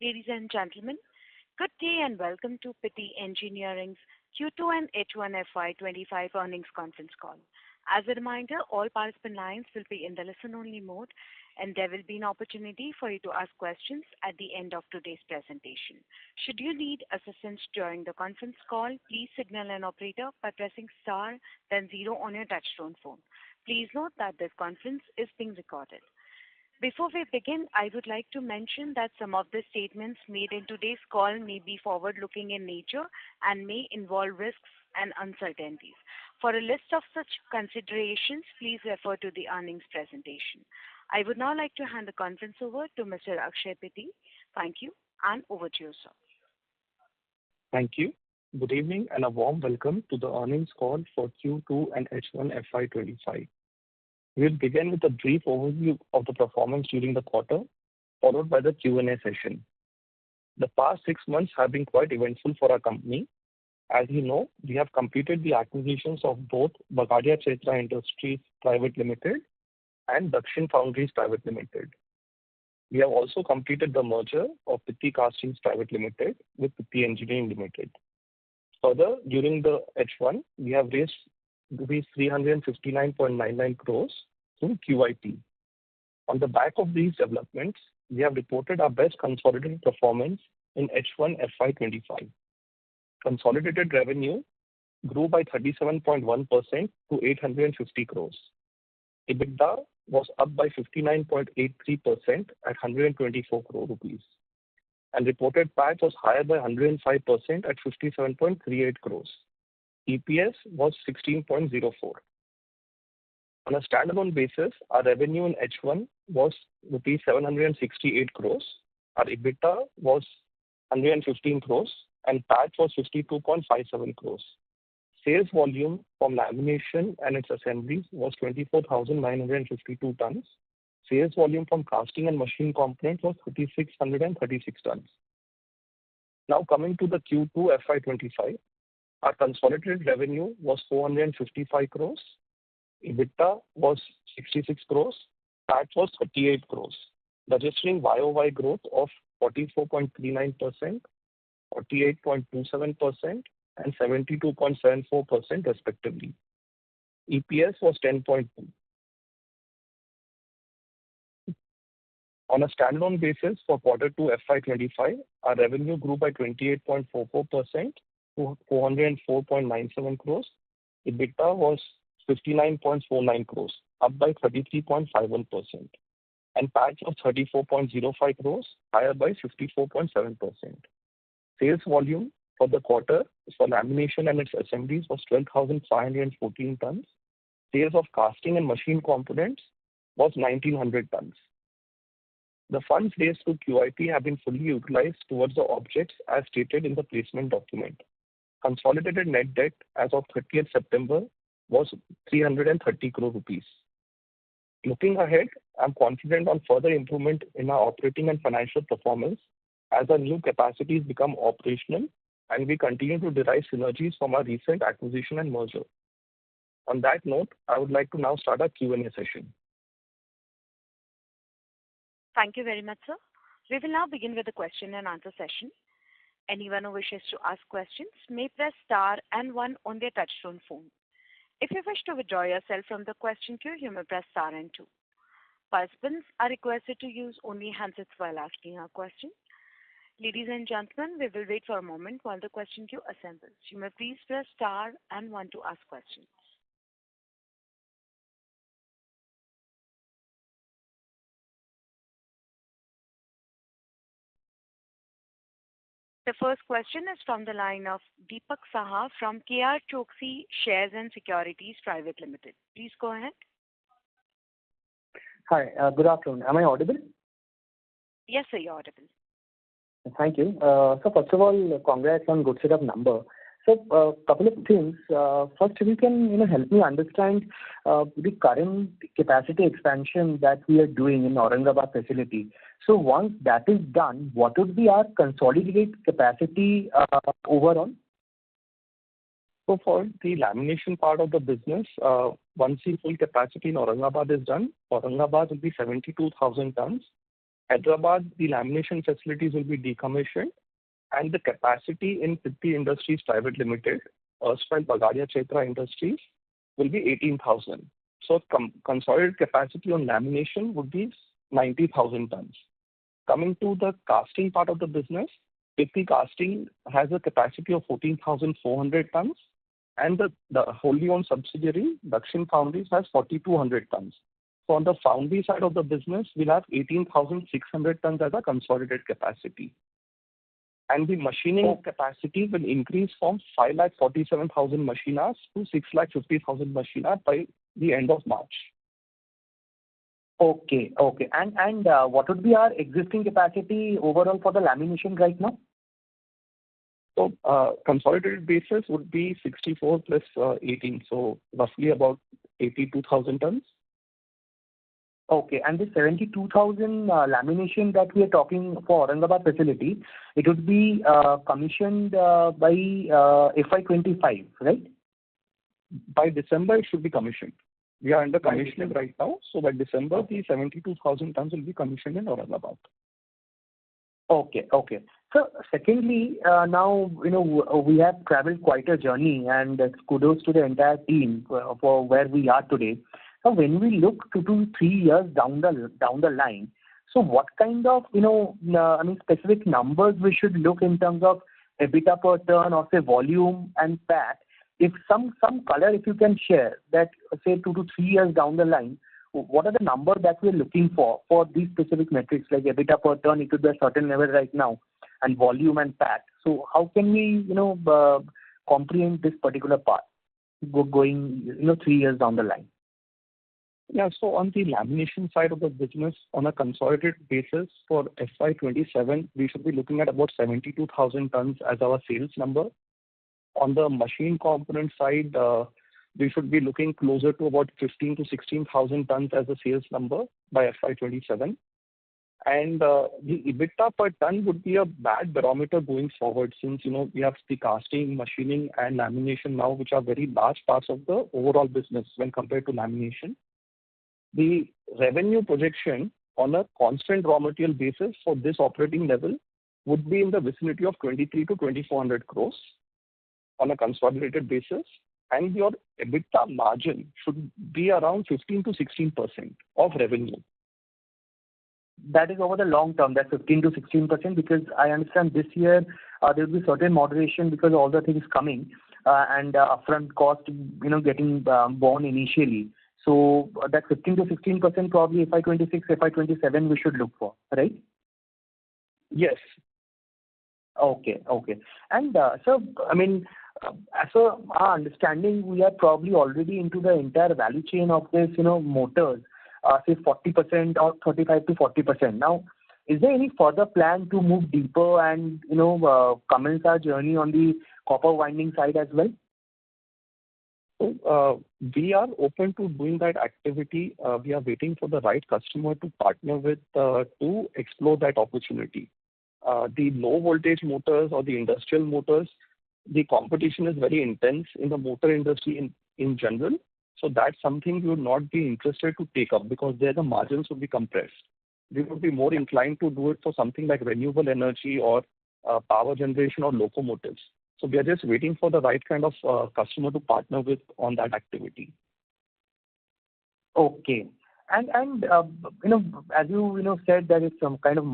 Ladies and gentlemen, good day and welcome to Pitti Engineering's Q2 and H1FY25 earnings conference call. As a reminder, all participant lines will be in the listen-only mode, and there will be an opportunity for you to ask questions at the end of today's presentation. Should you need assistance during the conference call, please signal an operator by pressing star, then zero on your touch-tone phone. Please note that this conference is being recorded. Before we begin, I would like to mention that some of the statements made in today's call may be forward-looking in nature and may involve risks and uncertainties. For a list of such considerations, please refer to the earnings presentation. I would now like to hand the conference over to Mr. Akshay Pitti. Thank you, and over to you, sir. Thank you. Good evening and a warm welcome to the earnings call for Q2 and H1 FY25. We'll begin with a brief overview of the performance during the quarter, followed by the Q&A session. The past 6 months have been quite eventful for our company. As you know, we have completed the acquisitions of both Bagadia Chaitra Industries Private Limited and Dakshin Foundries Private Limited. We have also completed the merger of Pitti Castings Private Limited with Pitti Engineering Limited. Further, during the H1, we have raised rupees 359.99 crores through QIP. On the back of these developments, we have reported our best consolidated performance in H1 FY25. Consolidated revenue grew by 37.1% to 850 crores. EBITDA was up by 59.83% at 124 crore rupees. And reported PAT was higher by 105% at 57.38 crores. EPS was 16.04. On a standalone basis, our revenue in H1 was rupees 768 crores. Our EBITDA was 115 crores and PAT was 52.57 crores. Sales volume from lamination and its assemblies was 24,952 tons. Sales volume from casting and machine components was 3,636 tons. Now coming to the Q2 FY25, our consolidated revenue was 455 crores. EBITDA was 66 crores. PAT was 38 crores, registering YOY growth of 44.39%, 48.27%, and 72.74% respectively. EPS was 10.2. On a standalone basis for Q2 FY25, our revenue grew by 28.44% to 404.97 crores. EBITDA was 59.49 crores, up by 33.51%. And PAT was 34.05 crores, higher by 54.7%. Sales volume for the quarter for lamination and its assemblies was 12,514 tons. Sales of casting and machine components was 1,900 tons. The funds raised through QIP have been fully utilized towards the objects as stated in the placement document. Consolidated net debt as of 30th September was 330 crore rupees. Looking ahead, I'm confident on further improvement in our operating and financial performance as our new capacities become operational and we continue to derive synergies from our recent acquisition and merger. On that note, I would like to now start our Q&A session. Thank you very much, sir. We will now begin with the question and answer session. Anyone who wishes to ask questions may press star and one on their touch-tone phone. If you wish to withdraw yourself from the question queue, you may press star and two. Participants are requested to use only handsets while asking a question. Ladies and gentlemen, we will wait for a moment while the question queue assembles. You may please press star and one to ask questions. The first question is from the line of Deepak Saha from KR Choksey Shares and Securities Private Limited. Please go ahead. Hi, good afternoon. Am I audible? Yes, sir, you're audible. Thank you. So first of all, congrats on good set of number. So a couple of things. First, if you can help me understand the current capacity expansion that we are doing in Aurangabad facility. So once that is done, what would be our consolidated capacity overall? So for the lamination part of the business, once the full capacity in Aurangabad is done, Aurangabad will be 72,000 tons Hyderabad, the lamination facilities will be decommissioned, and the capacity in Pitti Industries Private Limited, erstwhile Bagadia Chaitra Industries, will be 18,000. So consolidated capacity on lamination would be 90,000 tons. Coming to the casting part of the business, Pitti Casting has a capacity of 14,400 tons, and the wholly owned subsidiary, Dakshin Foundries, has 4,200 tons. So on the foundry side of the business, we'll have 18,600 tons as a consolidated capacity. And the machining capacity will increase from 547,000 machine hours to 650,000 machine hours by the end of March. Okay. And what would be our existing capacity overall for the lamination right now? So consolidated basis would be 64 plus 18, so roughly about 82,000 tons. Okay, and the 72,000 lamination that we are talking for Aurangabad facility, it would be commissioned by FY25, right? By December, it should be commissioned. We are under commissioning right now, so by December, the 72,000 tons will be commissioned in Aurangabad. Okay. So secondly, now, we have traveled quite a journey, and kudos to the entire team for where we are today. So when we look 2 to 3 years down the line, so what kind of, specific numbers we should look in terms of EBITDA per ton or say volume and PAT? If some color, if you can share that, say 2 to 3 years down the line, what are the numbers that we're looking for these specific metrics like EBITDA per ton? It could be a certain level right now, and volume and PAT. So how can we, comprehend this particular part going, 3 years down the line? Yeah, so on the lamination side of the business, on a consolidated basis for FY27, we should be looking at about 72,000 tons as our sales number. On the machine component side, we should be looking closer to about 15 to 16,000 tons as a sales number by FY27. And the EBITDA per ton would be a bad barometer going forward since, we have the casting, machining, and lamination now, which are very large parts of the overall business when compared to lamination. The revenue projection on a constant raw material basis for this operating level would be in the vicinity of 23 to 2,400 crores on a consolidated basis, and your EBITDA margin should be around 15 to 16% of revenue. That is over the long term, that 15 to 16%, because I understand this year there will be certain moderation because all the things coming and upfront cost, getting borne initially. So that 15 to 16% probably FY26, FY27 we should look for, right? Yes. Okay. And so, as per our understanding, we are probably already into the entire value chain of this, motors, say 40% or 35 to 40%. Now, is there any further plan to move deeper and, commence our journey on the copper winding side as well? So we are open to doing that activity. We are waiting for the right customer to partner with to explore that opportunity. The low voltage motors or the industrial motors, the competition is very intense in the motor industry in general. So that's something we would not be interested to take up because there the margins would be compressed. We would be more inclined to do it for something like renewable energy or power generation or locomotives. So we are just waiting for the right kind of customer to partner with on that activity. Okay. And as you said, there is some kind of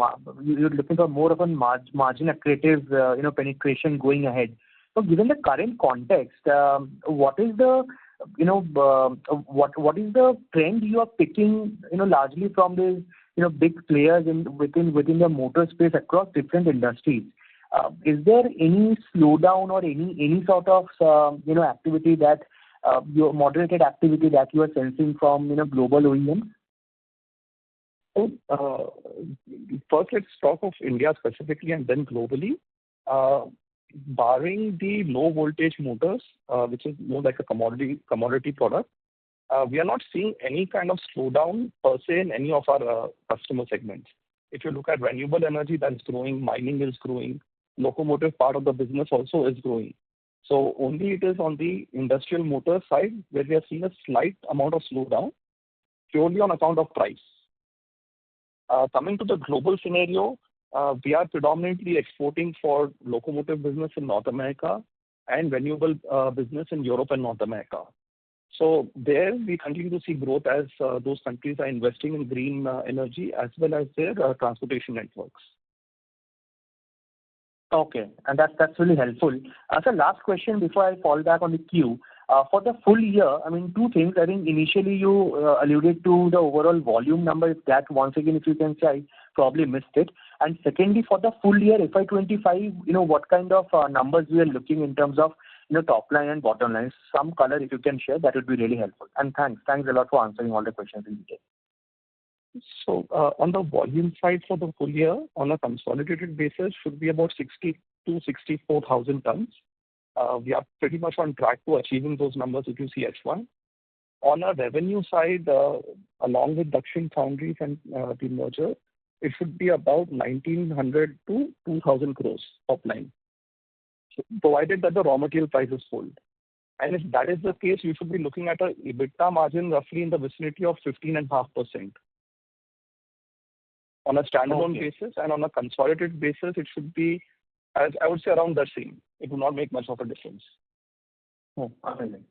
you're looking for more of a margin accretive penetration going ahead. So given the current context, what is the what is the trend you are picking largely from these big players within the motor space across different industries? Is there any slowdown or any sort of activity that your moderated activity that you are sensing from global OEMs? So, first, let's talk of India specifically and then globally. Barring the low voltage motors, which is more like a commodity product, we are not seeing any kind of slowdown per se in any of our customer segments. If you look at renewable energy, that's growing, mining is growing, locomotive part of the business also is growing. So only it is on the industrial motor side where we are seeing a slight amount of slowdown purely on account of price. Coming to the global scenario, we are predominantly exporting for locomotive business in North America and renewable business in Europe and North America. So there we continue to see growth as those countries are investing in green energy as well as their transportation networks. Okay, and that's really helpful. So last question before I fall back on the queue. For the full year, I mean, two things. I think initially you alluded to the overall volume number. If that once again, if you can say, I probably missed it. And secondly, for the full year FY25, what kind of numbers we are looking in terms of top line and bottom line. Some color if you can share, that would be really helpful. And thanks a lot for answering all the questions in detail. So on the volume side for the full year, on a consolidated basis, should be about 60 to 64,000 tons. We are pretty much on track to achieving those numbers if you see H1. On a revenue side, along with Dakshin Foundries and the merger, it should be about 1,900 to 2,000 crores top line, so provided that the raw material prices hold. And if that is the case, you should be looking at a EBITDA margin roughly in the vicinity of 15.5%. On a standalone basis, and on a consolidated basis, it should be, as I would say, around the same. It will not make much of a difference. Oh, amazing.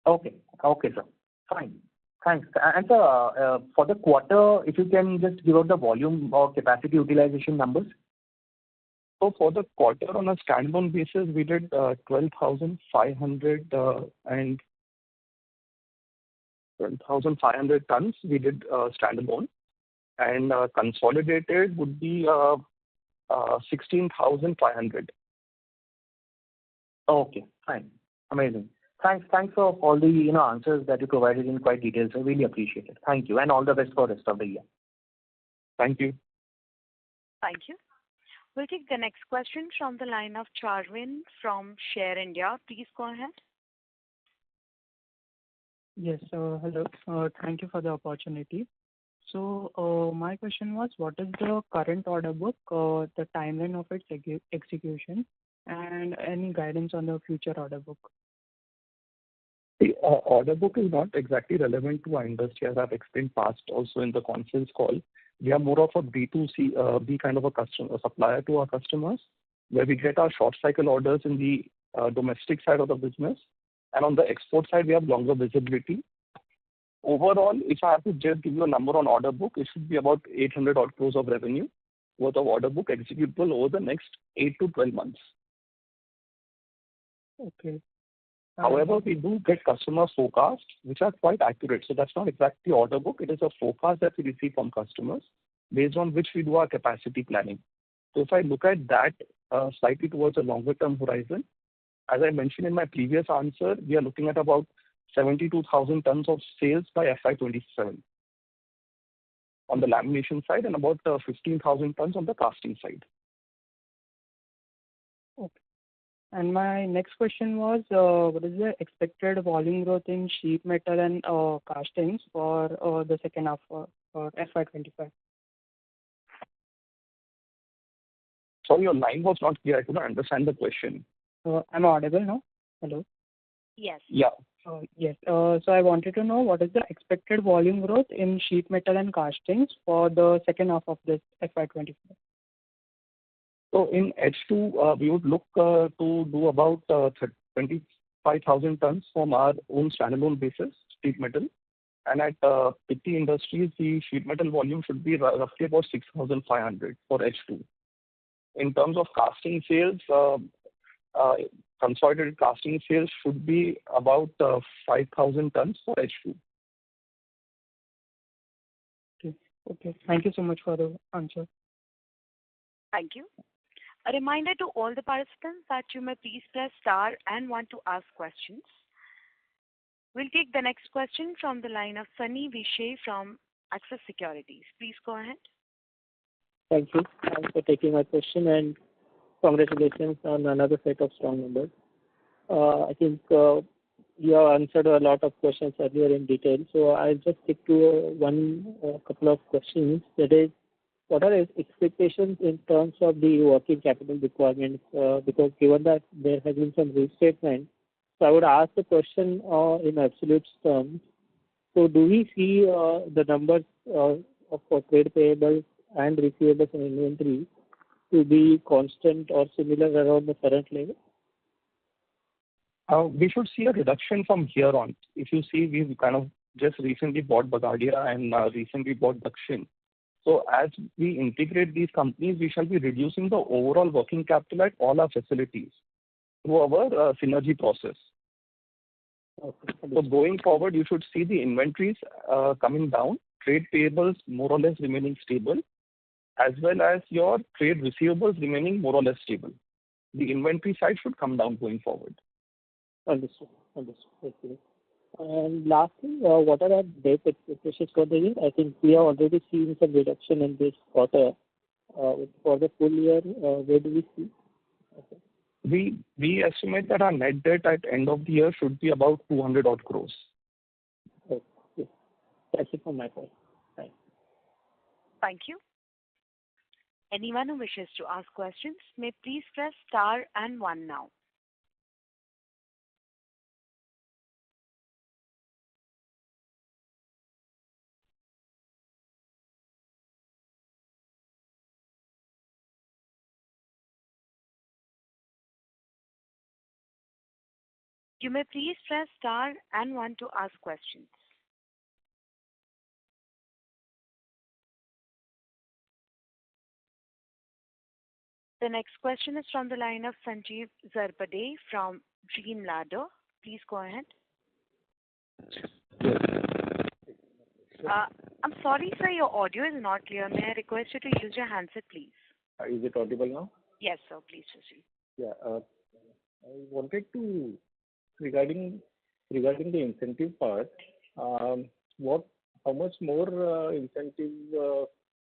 Okay, sir. Fine. Thanks. And for the quarter, if you can just give out the volume or capacity utilization numbers. So for the quarter on a standalone basis, we did 12,500 and 12,500 tons we did standalone, and consolidated would be 16,500. Okay, fine. Amazing. Thanks for all the answers that you provided in quite detail. So really appreciate it. Thank you, and all the best for the rest of the year. Thank you. Thank you. We'll take the next question from the line of Charvin from Share India. Please go ahead. Yes, hello. Thank you for the opportunity. So my question was, what is the current order book, the timeline of its execution, and any guidance on the future order book? The order book is not exactly relevant to our industry, as I've explained past also in the conference call. We are more of a B2C, B kind of a supplier to our customers, where we get our short cycle orders in the domestic side of the business. And on the export side, we have longer visibility. Overall, if I have to just give you a number on order book, it should be about 800 odd crores of revenue worth of order book executable over the next 8 to 12 months. Okay. However, we do get customer forecasts, which are quite accurate. So that's not exactly order book. It is a forecast that we receive from customers, based on which we do our capacity planning. So if I look at that slightly towards a longer term horizon, as I mentioned in my previous answer, we are looking at about 72,000 tons of sales by FY27 on the lamination side, and about 15,000 tons on the casting side. Okay. And my next question was, what is the expected volume growth in sheet metal and castings for the second half for FY25? Sorry, your line was not clear. I could not understand the question. I'm audible now? Hello? Yes. Yeah. Yes. So I wanted to know, what is the expected volume growth in sheet metal and castings for the second half of this FY25? So in H2, we would look to do about 25,000 tons from our own standalone basis, sheet metal. And at Pitti Industries, the sheet metal volume should be roughly about 6,500 for H2. In terms of casting sales, consolidated casting sales should be about 5,000 tons for H2. Okay. Thank you so much for the answer. Thank you. A reminder to all the participants that you may please press star and want to ask questions. We'll take the next question from the line of Sunny Vishe from Axis Securities. Please go ahead. Thank you. Thanks for taking my question, and congratulations on another set of strong numbers. I think you have answered a lot of questions earlier in detail, so I'll just stick to couple of questions. That is, what are expectations in terms of the working capital requirements? Because given that there has been some restatement, so I would ask the question in absolute terms. So do we see the numbers for trade payables and receivables and inventory to be constant or similar around the current level? We should see a reduction from here on. If you see, we've kind of just recently bought Bagadia and recently bought Dakshin. So as we integrate these companies, we shall be reducing the overall working capital at all our facilities through our synergy process. Okay. So going forward, you should see the inventories coming down, trade payables more or less remaining stable, as well as your trade receivables remaining more or less stable. The inventory side should come down going forward. Understood. Okay. And lastly, what are our debt expectations for the year? I think we have already seen some reduction in this quarter. For the full year, where do we see? Okay. We estimate that our net debt at end of the year should be about 200 odd crores. Okay. That's it from my side. Thanks. Thank you. Anyone who wishes to ask questions may please press star and one now. You may please press star and one to ask questions. The next question is from the line of Sanjeev Zarbade from Dream Ladder. Please go ahead. I'm sorry, sir, your audio is not clear. May I request you to use your handset, please? Is it audible now? Yes, sir. Please proceed. Yeah. I wanted to, regarding the incentive part, how much more incentive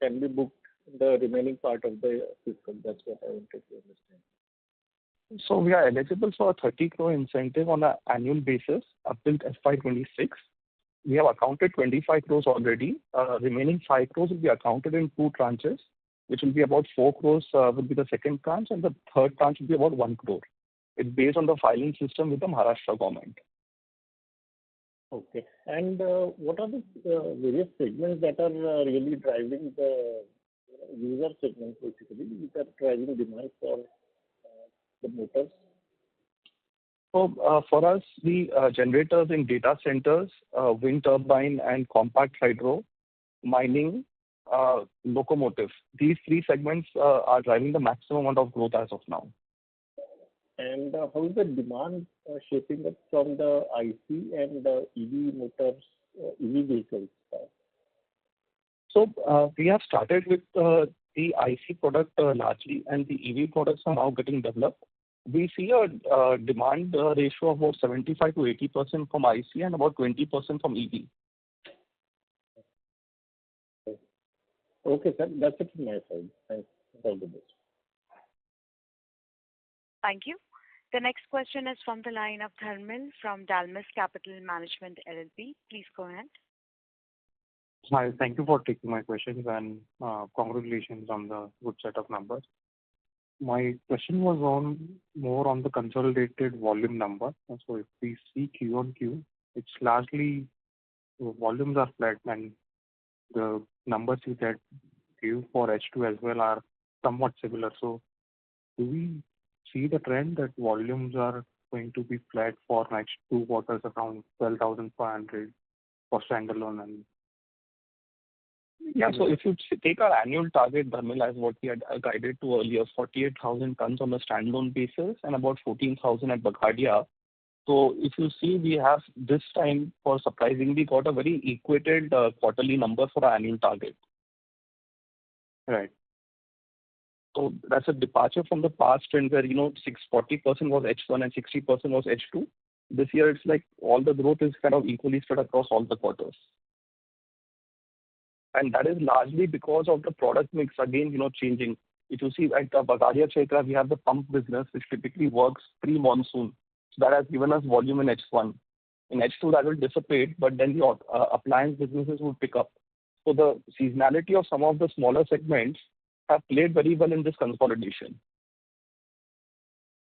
can be booked in the remaining part of the fiscal? That's what I wanted to understand. So we are eligible for a 30 crore incentive on an annual basis up till FY26. We have accounted 25 crores already. Remaining 5 crores will be accounted in two tranches, which will be about 4 crores will be the second tranche, and the third tranche will be about 1 crore. It's based on the filing system with the Maharashtra government. Okay. And what are the various segments that are really driving the user segments, basically, which are driving demand for the motors? So for us, the generators in data centers, wind turbine and compact hydro, mining, locomotive, these three segments are driving the maximum amount of growth as of now. And how is the demand shaping up from the IC and the EV motors, EV vehicles? So we have started with the IC product largely, and the EV products are now getting developed. We see a demand ratio of about 75 to 80% from IC and about 20% from EV. Okay, sir. That's it from my side. Thanks. All the best. Thank you. The next question is from the line of Dharmil from Dalmus Capital Management LLP. Please go ahead. Hi, thank you for taking my questions and congratulations on the good set of numbers. My question was more on the consolidated volume number. So if we see Q on Q, it's largely volumes are flat and the numbers you get due for H2 as well are somewhat similar. So do we see the trend that volumes are going to be flat for next 2 quarters around 12,500 for standalone? And yeah, so if you take our annual target, Dharmil, as what we had guided to earlier, 48,000 tons on a standalone basis and about 14,000 at Bagadia. So if you see, we have this time, for surprisingly, got a very equated quarterly number for our annual target. Right. So that's a departure from the past trend where, 40% was H1 and 60% was H2. This year, it's like all the growth is kind of equally spread across all the quarters. And that is largely because of the product mix, again, changing. If you see at Bagadia Chaitra, we have the pump business, which typically works pre-monsoon. So that has given us volume in H1. In H2, that will dissipate, but then the appliance businesses will pick up. So the seasonality of some of the smaller segments have played very well in this consolidation.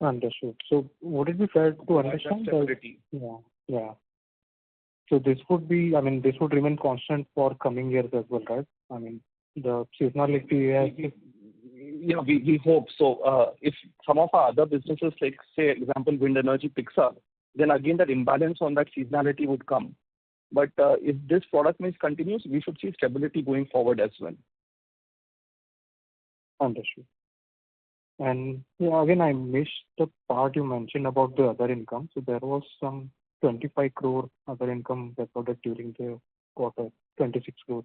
Understood. So would it be fair to understand? Stability. Yeah. So this would be, this would remain constant for coming years as well, right? The seasonality has. Yeah, we hope so. If some of our other businesses, like say example, wind energy picks up, then again that imbalance on that seasonality would come. But if this product mix continues, we should see stability going forward as well. Understood. And yeah, again, I missed the part you mentioned about the other income. So there was some 25 crore other income recorded during the quarter, 26 crores.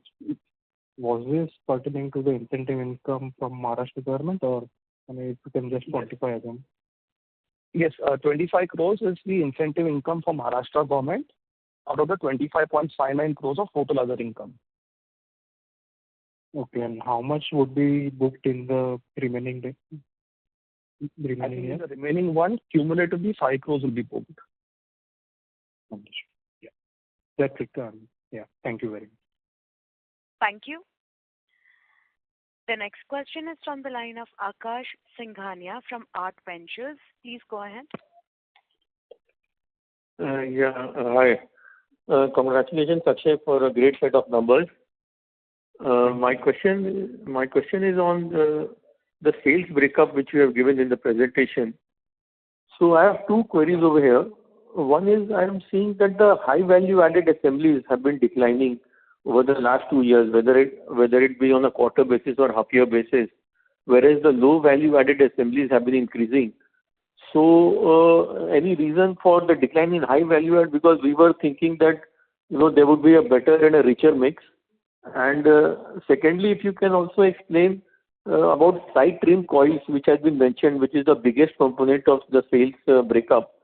Was this pertaining to the incentive income from Maharashtra government, or if you can just quantify again? Yes, 25 crores is the incentive income from Maharashtra government out of the 25.59 crores of total other income. Okay, and how much would be booked in the remaining day? I think in the remaining one, cumulatively 5 crores will be booked. Understood. Yeah, that's it. Yeah, thank you very much. Thank you. The next question is from the line of Akash Singhania from Art Ventures. Please go ahead. Hi. Congratulations, Akshay, for a great set of numbers. My question is on the sales breakup which you have given in the presentation. So I have two queries over here. One is I am seeing that the high value added assemblies have been declining over the last 2 years, whether it be on a quarter basis or half year basis, whereas the low value added assemblies have been increasing. So any reason for the decline in high value add? Because we were thinking that there would be a better and a richer mix. And secondly, if you can also explain about side trim coils, which has been mentioned, which is the biggest component of the sales breakup.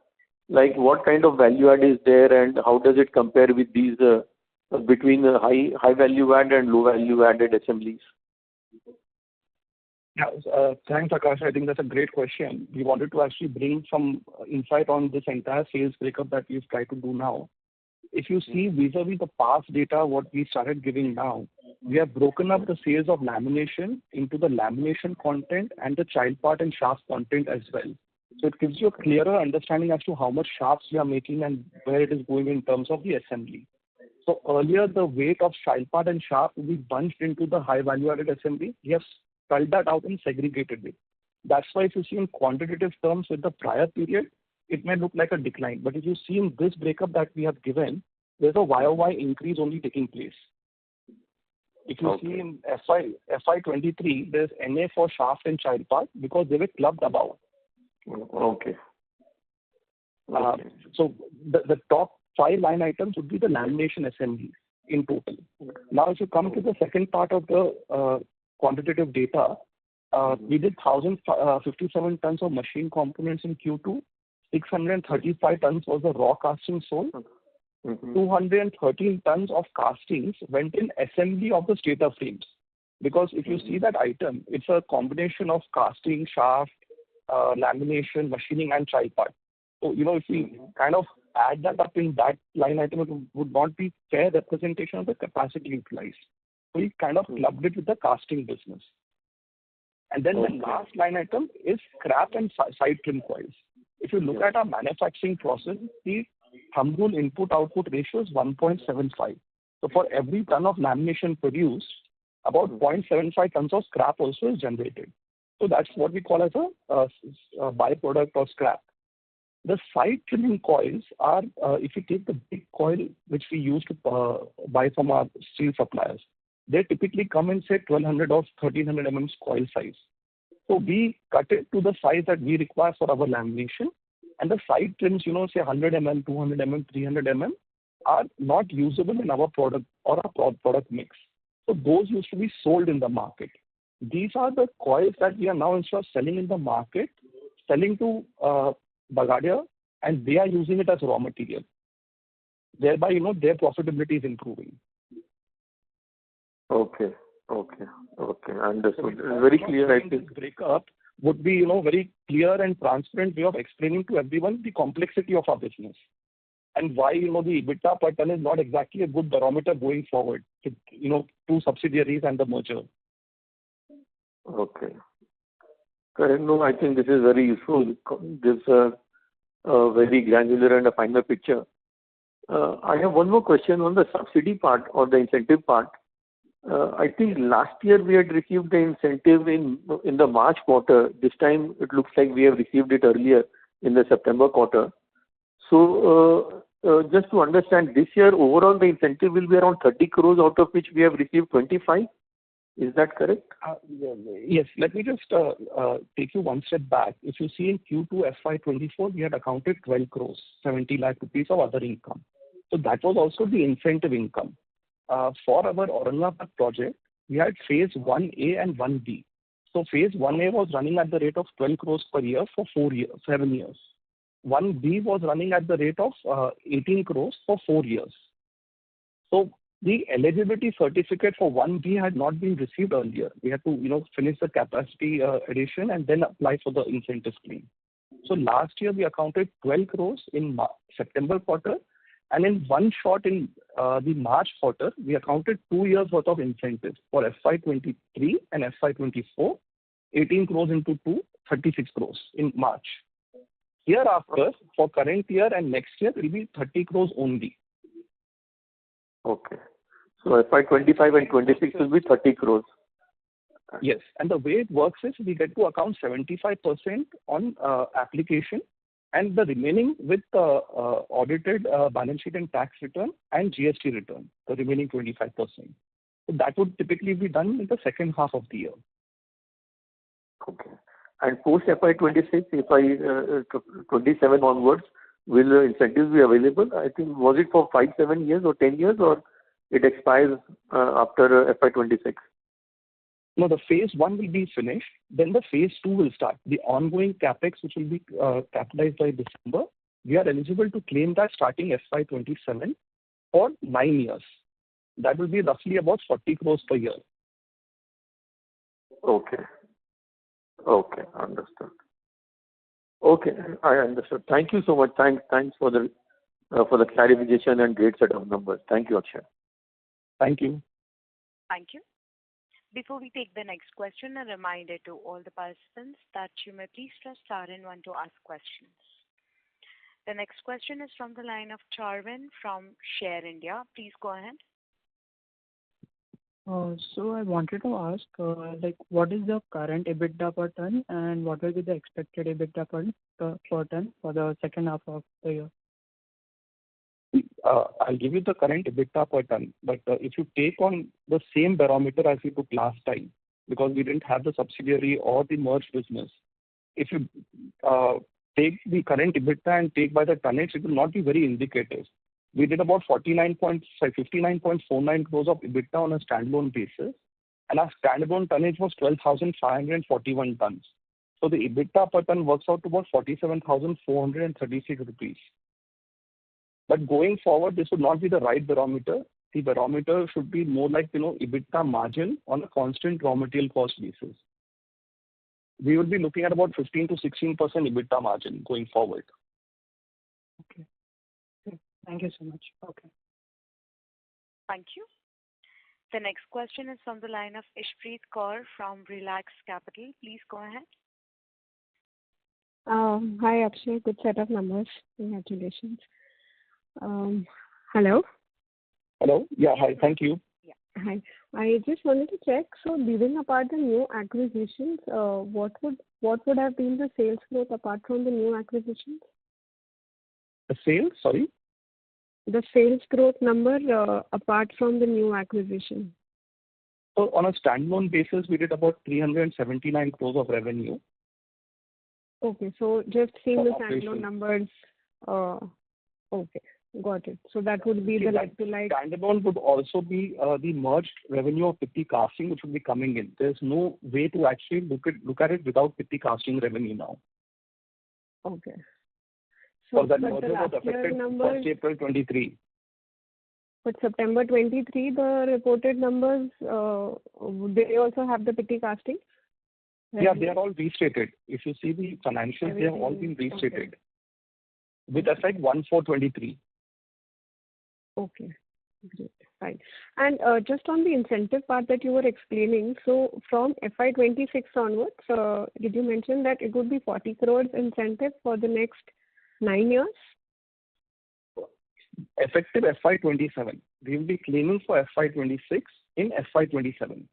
Like what kind of value add is there, and how does it compare with these between high value add and low value added assemblies? Yeah, thanks, Akash. I think that's a great question. We wanted to actually bring some insight on this entire sales breakup that we've tried to do now. If you see vis-a-vis the past data, what we started giving now, we have broken up the sales of lamination into the lamination content and the child part and shaft content as well. So it gives you a clearer understanding as to how much shafts we are making and where it is going in terms of the assembly. So earlier, the weight of child part and shaft will be bunched into the high value added assembly. We have spelled that out and segregated it. That's why if you see in quantitative terms with the prior period, it may look like a decline. But if you see in this breakup that we have given, there's a YOY increase only taking place. If you see in FY23, there's NA for shaft and child part because they were clubbed above. Okay. So the top 5 line items would be the lamination assembly in total. Now, if you come to the second part of the quantitative data, we did 1,057 tons of machine components in Q2. 635 tons was the raw casting sold. 213 tons of castings went in assembly of the stator frames. Because if you see that item, it's a combination of casting, shaft, lamination, machining, and child part. So, if we kind of add that up in that line item, it would not be fair representation of the capacity utilized. So we kind of clubbed it with the casting business. And then the last line item is scrap and side trim coils. If you look at our manufacturing process, the thumb rule input-output ratio is 1.75. So for every ton of lamination produced, about 0.75 tons of scrap also is generated. So that's what we call as a byproduct or scrap. The side trimming coils are, if you take the big coil which we used to buy from our steel suppliers, they typically come in, say, 1200 or 1300 mm coil size. So we cut it to the size that we require for our lamination. And the side trims, say 100 mm, 200 mm, 300 mm, are not usable in our product or our product mix. So those used to be sold in the market. These are the coils that we are now instead of selling in the market, selling to Bagadia, and they are using it as raw material. Thereby, their profitability is improving. Okay. Understood. Very clear. I think this breakup would be, very clear and transparent way of explaining to everyone the complexity of our business and why, the EBITDA per ton is not exactly a good barometer going forward with, 2 subsidiaries and the merger. Okay. Correct. No, I think this is very useful. Gives a very granular and a finer picture. I have one more question on the subsidy part or the incentive part. I think last year we had received the incentive in the March quarter. This time it looks like we have received it earlier in the September quarter. So just to understand, this year overall the incentive will be around 30 crores, out of which we have received 25. Is that correct? Yes. Let me just take you one step back. If you see in Q2FY24, we had accounted 12 crores, 70 lakh rupees of other income. So that was also the incentive income. For our Aurangabad project, we had phase 1A and 1B. So phase 1A was running at the rate of 12 crores per year for 7 years. 1B was running at the rate of 18 crores for 4 years. So the eligibility certificate for 1B had not been received earlier. We had to, finish the capacity addition and then apply for the incentive claim. So last year we accounted 12 crores in September quarter, and in one shot in the March quarter, we accounted 2 years worth of incentives for FY23 and FY24, 18 crores into 2, 36 crores in March. Hereafter, for current year and next year, it will be 30 crores only. Okay. So FY25 and 26 will be 30 crores. Yes. And the way it works is we get to account 75% on application and the remaining with audited balance sheet and tax return and GST return, the remaining 25%. So that would typically be done in the second half of the year. Okay. And post FY26, if 27 onwards, will the incentives be available? I think, was it for 5, 7 years or 10 years, or it expires after FY26? No, the phase 1 will be finished. Then the phase 2 will start. The ongoing capex, which will be capitalized by December, we are eligible to claim that starting FY27 for 9 years. That will be roughly about 40 crores per year. Okay. Okay, understood. Okay, I understood. Thank you so much. Thanks for the clarification and great set of numbers. Thank you, Akshay. Thank you. Thank you. Before we take the next question, a reminder to all the participants that you may please press star and one to ask questions. The next question is from the line of Charvin from Share India. Please go ahead. So I wanted to ask, what is the current EBITDA per ton and what will be the expected EBITDA per ton for the second half of the year? I'll give you the current EBITDA per ton, but if you take on the same barometer as we took last time, because we didn't have the subsidiary or the merged business, if you take the current EBITDA and take by the tonnage, it will not be very indicative. We did about 59.49 crores of EBITDA on a standalone basis, and our standalone tonnage was 12,541 tons. So the EBITDA per ton works out to about 47,436 rupees. But going forward, this would not be the right barometer. The barometer should be more like, EBITDA margin on a constant raw material cost basis. We would be looking at about 15 to 16% EBITDA margin going forward. Okay. Thank you so much. Okay. Thank you. The next question is from the line of Ishpreet Kaur from Relax Capital. Please go ahead. Hi, Akshay. Good set of numbers. Congratulations. Hello? Hello? Yeah, hi. Thank you. Yeah. Hi. I just wanted to check, so leaving apart the new acquisitions, what would have been the sales growth apart from the new acquisitions? The sales, sorry? The sales growth number apart from the new acquisition. So on a standalone basis, we did about 379 crores of revenue. Okay, so just seeing the Operation. standalone numbers. Okay, got it. So that would be the like-to-like. Standalone would also be the merged revenue of Pitti casting, which will be coming in. There's no way to actually look at it without Pitti casting revenue now. Okay. So that merger was affected 1st April 23. But September 23, the reported numbers, they also have the Pitti casting? Yeah, they are all restated. If you see the financials, they have all been restated. Okay. With effect 1/4/23. Okay, great, fine. And just on the incentive part that you were explaining, so from FY26 onwards, did you mention that it would be 40 crores incentive for the next 9 years? effective FY27. We will be claiming for FY26 in FY27.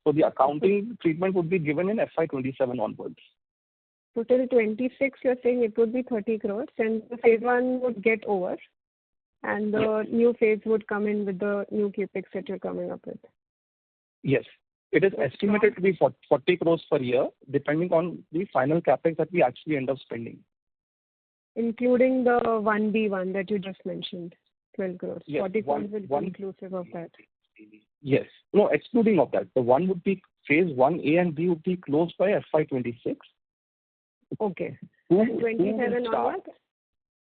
So the accounting treatment would be given in FY27 onwards. So till 26, you're saying it would be 30 crores, and the phase one would get over, and the new phase would come in with the new capex that you're coming up with. Yes. It is estimated to be 40 crores per year, depending on the final capex that we actually end up spending. Including the 1B1 that you just mentioned, 12 crores. Yes, 40 crores will be inclusive of that. Yes. No, excluding of that. The one would be phase 1A and B would be closed by FY26. Okay. Two And will 27 start. onwards?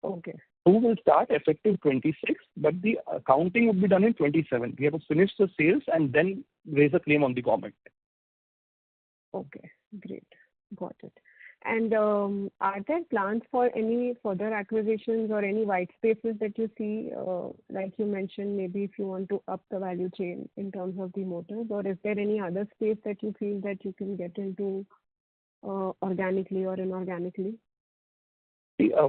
Okay. Two will start effective 26, but the accounting would be done in 27. We have to finish the sales and then raise a claim on the government. Okay, great. Got it. And are there plans for any further acquisitions or any white spaces that you see, like you mentioned, maybe if you want to up the value chain in terms of the motors, or is there any other space that you feel that you can get into organically or inorganically?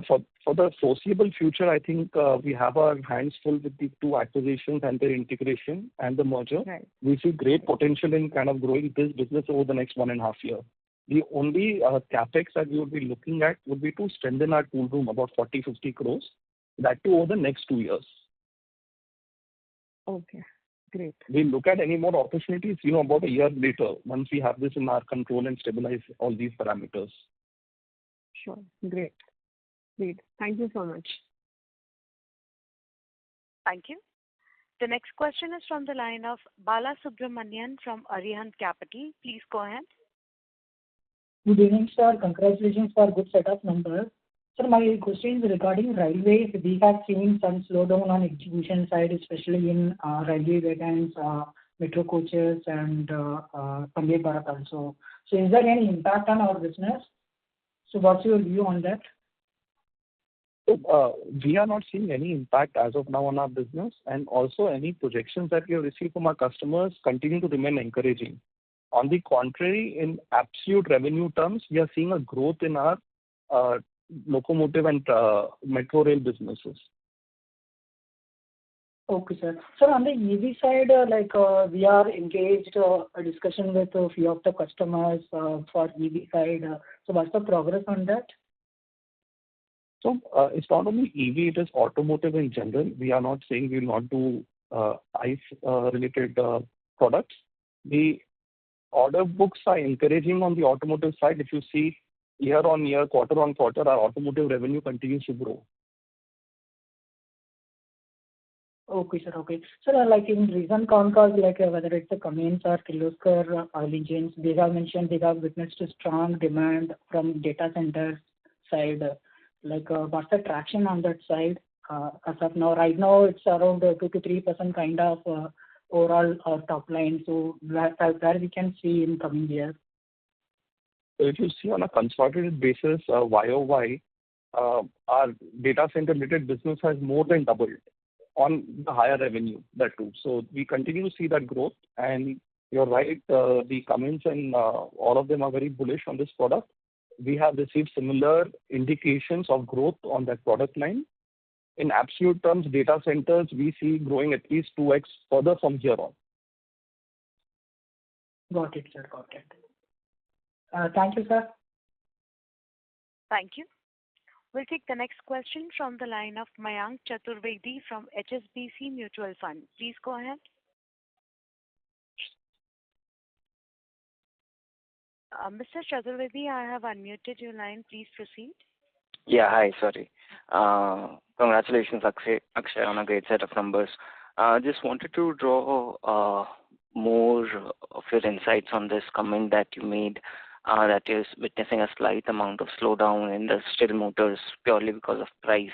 For the foreseeable future, I think we have our hands full with the two acquisitions and their integration and the merger. Right. We see great potential in kind of growing this business over the next 1.5 years. The only capex that we would be looking at would be to strengthen our tool room about 40-50 crores, that too over the next 2 years. Okay, great. We look at any more opportunities, about a year later, once we have this in our control and stabilize all these parameters. Sure, great. Great. Thank you so much. Thank you. The next question is from the line of Bala Subramanian from Arihant Capital. Please go ahead. Good evening, sir. Congratulations for a good set of numbers. Sir, my question is regarding railways. We have seen some slowdown on execution side, especially in railway wagons, metro coaches, and Vande Bharat also. So is there any impact on our business? So what's your view on that? We are not seeing any impact as of now on our business, and also any projections that we have received from our customers continue to remain encouraging. On the contrary, in absolute revenue terms, we are seeing a growth in our locomotive and metro rail businesses. Okay, sir. Sir, on the EV side, we are engaged a discussion with a few of the customers for EV side. So what's the progress on that? So it's not only EV, it is automotive in general. We are not saying we will not do ICE-related products. The order books are encouraging on the automotive side. If you see year on year, quarter on quarter, our automotive revenue continues to grow. Okay, sir. Okay. Sir, like in recent concalls, whether it's the Cummins or Kirloskar oil engines, they have mentioned they have witnessed a strong demand from data center side. What's the traction on that side as of now? Right now, it's around 2 to 3% kind of overall top line. So where we can see in coming years. If you see on a consolidated basis, YOY, our data center related business has more than doubled on the higher revenue, that too. So we continue to see that growth. And you're right, the Cummins and all of them are very bullish on this product. We have received similar indications of growth on that product line. In absolute terms, data centers, we see growing at least 2x further from here on. Got it, sir. Got it. Thank you, sir. Thank you. We'll take the next question from the line of Mayank Chaturvedi from HSBC Mutual Fund. Please go ahead. Mr. Chaturvedi, I have unmuted your line. Please proceed. Yeah, hi, sorry. Congratulations, Akshay, on a great set of numbers. Just wanted to draw more of your insights on this comment that you made, that is witnessing a slight amount of slowdown in the steel motors purely because of price.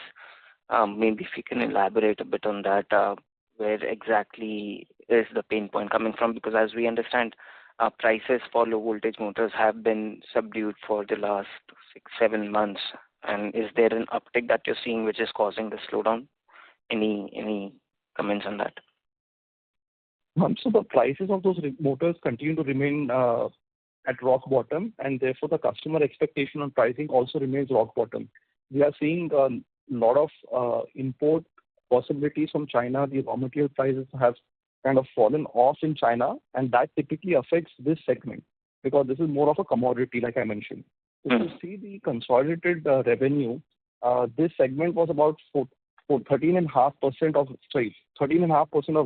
Maybe if you can elaborate a bit on that, where exactly is the pain point coming from? Because as we understand, prices for low voltage motors have been subdued for the last 6-7 months. And is there an uptick that you're seeing which is causing the slowdown? Any comments on that? So the prices of those motors continue to remain at rock bottom, and therefore the customer expectation on pricing also remains rock bottom. We are seeing lot of import possibilities from China. The raw material prices have kind of fallen off in China, and that typically affects this segment because this is more of a commodity, like I mentioned. If you see the consolidated revenue, this segment was about 13.5% of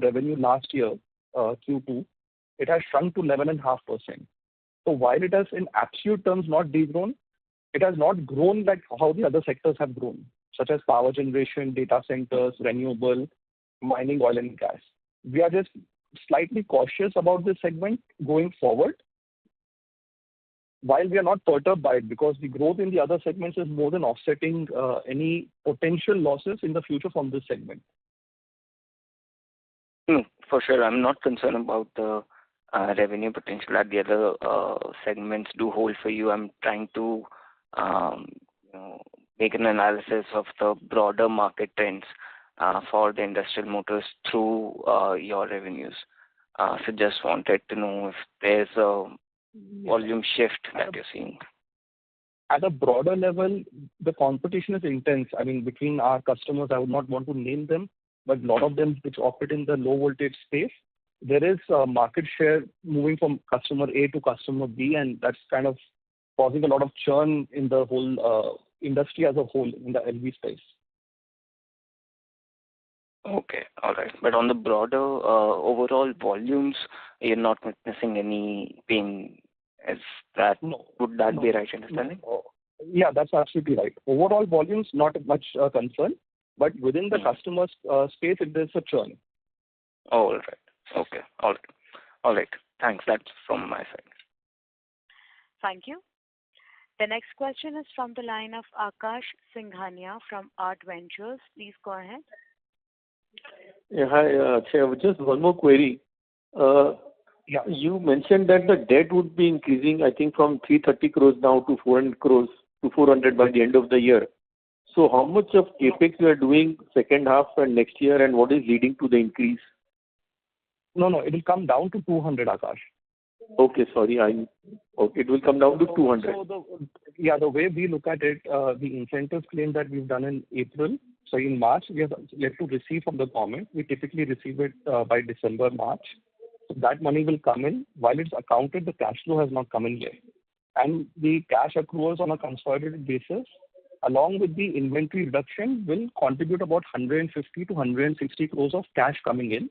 revenue last year, Q2. It has shrunk to 11.5%. So while it has in absolute terms not degrown, it has not grown like how the other sectors have grown, such as power generation, data centers, renewable, mining, oil and gas. We are just slightly cautious about this segment going forward, while we are not perturbed by it because the growth in the other segments is more than offsetting any potential losses in the future from this segment. For sure. I'm not concerned about the revenue potential that the other segments do hold for you. I'm trying to make an analysis of the broader market trends for the industrial motors through your revenues. So just wanted to know if there's a volume shift that you're seeing. At a broader level, the competition is intense. I mean, between our customers, I would not want to name them, but a lot of them which operate in the low voltage space, there is market share moving from customer A to customer B, and that's kind of causing a lot of churn in the whole industry as a whole in the LV space. Okay, all right. But on the broader overall volumes, you're not witnessing any pain. Is that would that be right understanding? No. Yeah, that's absolutely right. Overall volumes, not much concern, but within the customer space, there's a churn. All right. Okay. All right. Thanks. That's from my side. Thank you. The next question is from the line of Akash Singhania from Art Ventures. Please go ahead. Yeah, hi, Akshay. Just one more query. You mentioned that the debt would be increasing, I think, from 330 crores now to 400 crores to 400 by the end of the year. So how much of capex you are doing second half and next year, and what is leading to the increase? No, it will come down to 200, Akash. Okay, sorry. It will come down to 200. So the way we look at it, the incentive claim that we've done in April, so in March, we have yet to receive from the government. We typically receive it by December, March. So that money will come in. While it's accounted, the cash flow has not come in yet. And the cash accruals on a consolidated basis, along with the inventory reduction, will contribute about 150 to 160 crores of cash coming in,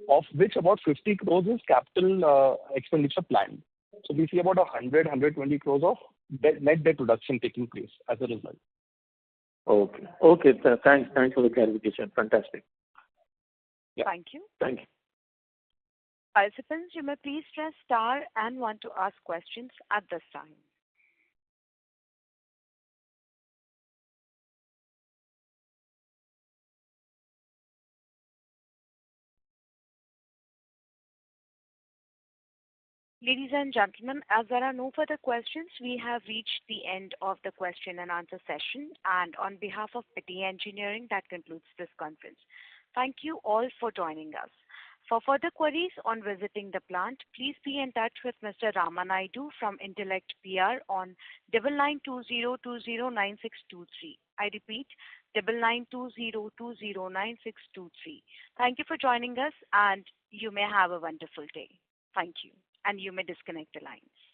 of which about 50 crores is capital expenditure planned. So we see about 120 crores of net debt reduction taking place as a result. Okay. Thanks for the clarification. Fantastic. Yeah. Thank you. Thank you. Participants, you may please press star and 1 to ask questions at this time. Ladies and gentlemen, as there are no further questions, we have reached the end of the question and answer session. And on behalf of Pitti Engineering, that concludes this conference. Thank you all for joining us. For further queries on visiting the plant, please be in touch with Mr. Ramanaidu from Intellect PR on 9920209623. I repeat, 9920209623. Thank you for joining us, and you may have a wonderful day. Thank you. And you may disconnect the lines.